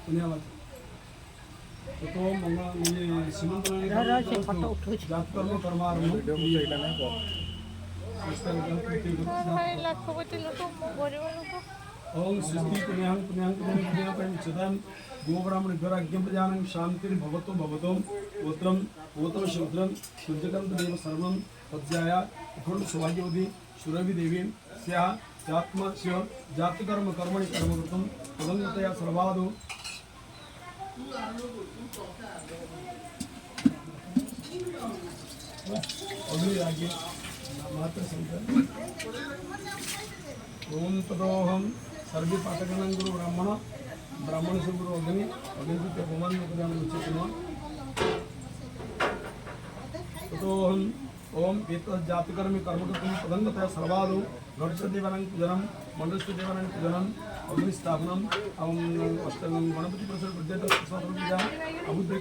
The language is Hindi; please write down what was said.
धन्यवाद। तो मंगल ये सीमंत जातकर्म कर्मारंभ ओम सृष्टि पुण्यं पुण्यं पुण्यं पुण्यं चिदं गोब्राह्मण द्वाराज्ञं प्रजानं शांतिं भवतु भवतु पुत्रं पुत्रं शूद्रं शुद्धकं देव सर्वं तज्जाया अखंड सौभाग्यवती सुरभि देवी स्या जात्मस्य जातकर्म कर्मणि कर्मकृतं तदन्तया सर्वादो अग्नि आगे मात्र संख्या ओम तदोहम सर्वे पाठकगणं गुरु ब्राह्मण से गुरु अग्नि से होमान उपदान उचित तदोहम ओम एतत् जातकर्म कर्मकृतं तदन्तया सर्वादो गणेशदेवानां पूजनं मंडलदेवानां पूजनं अग्निस्थापनम् अष्टगं गणपति प्रसाद विद्याधर पूजा अबुद्ध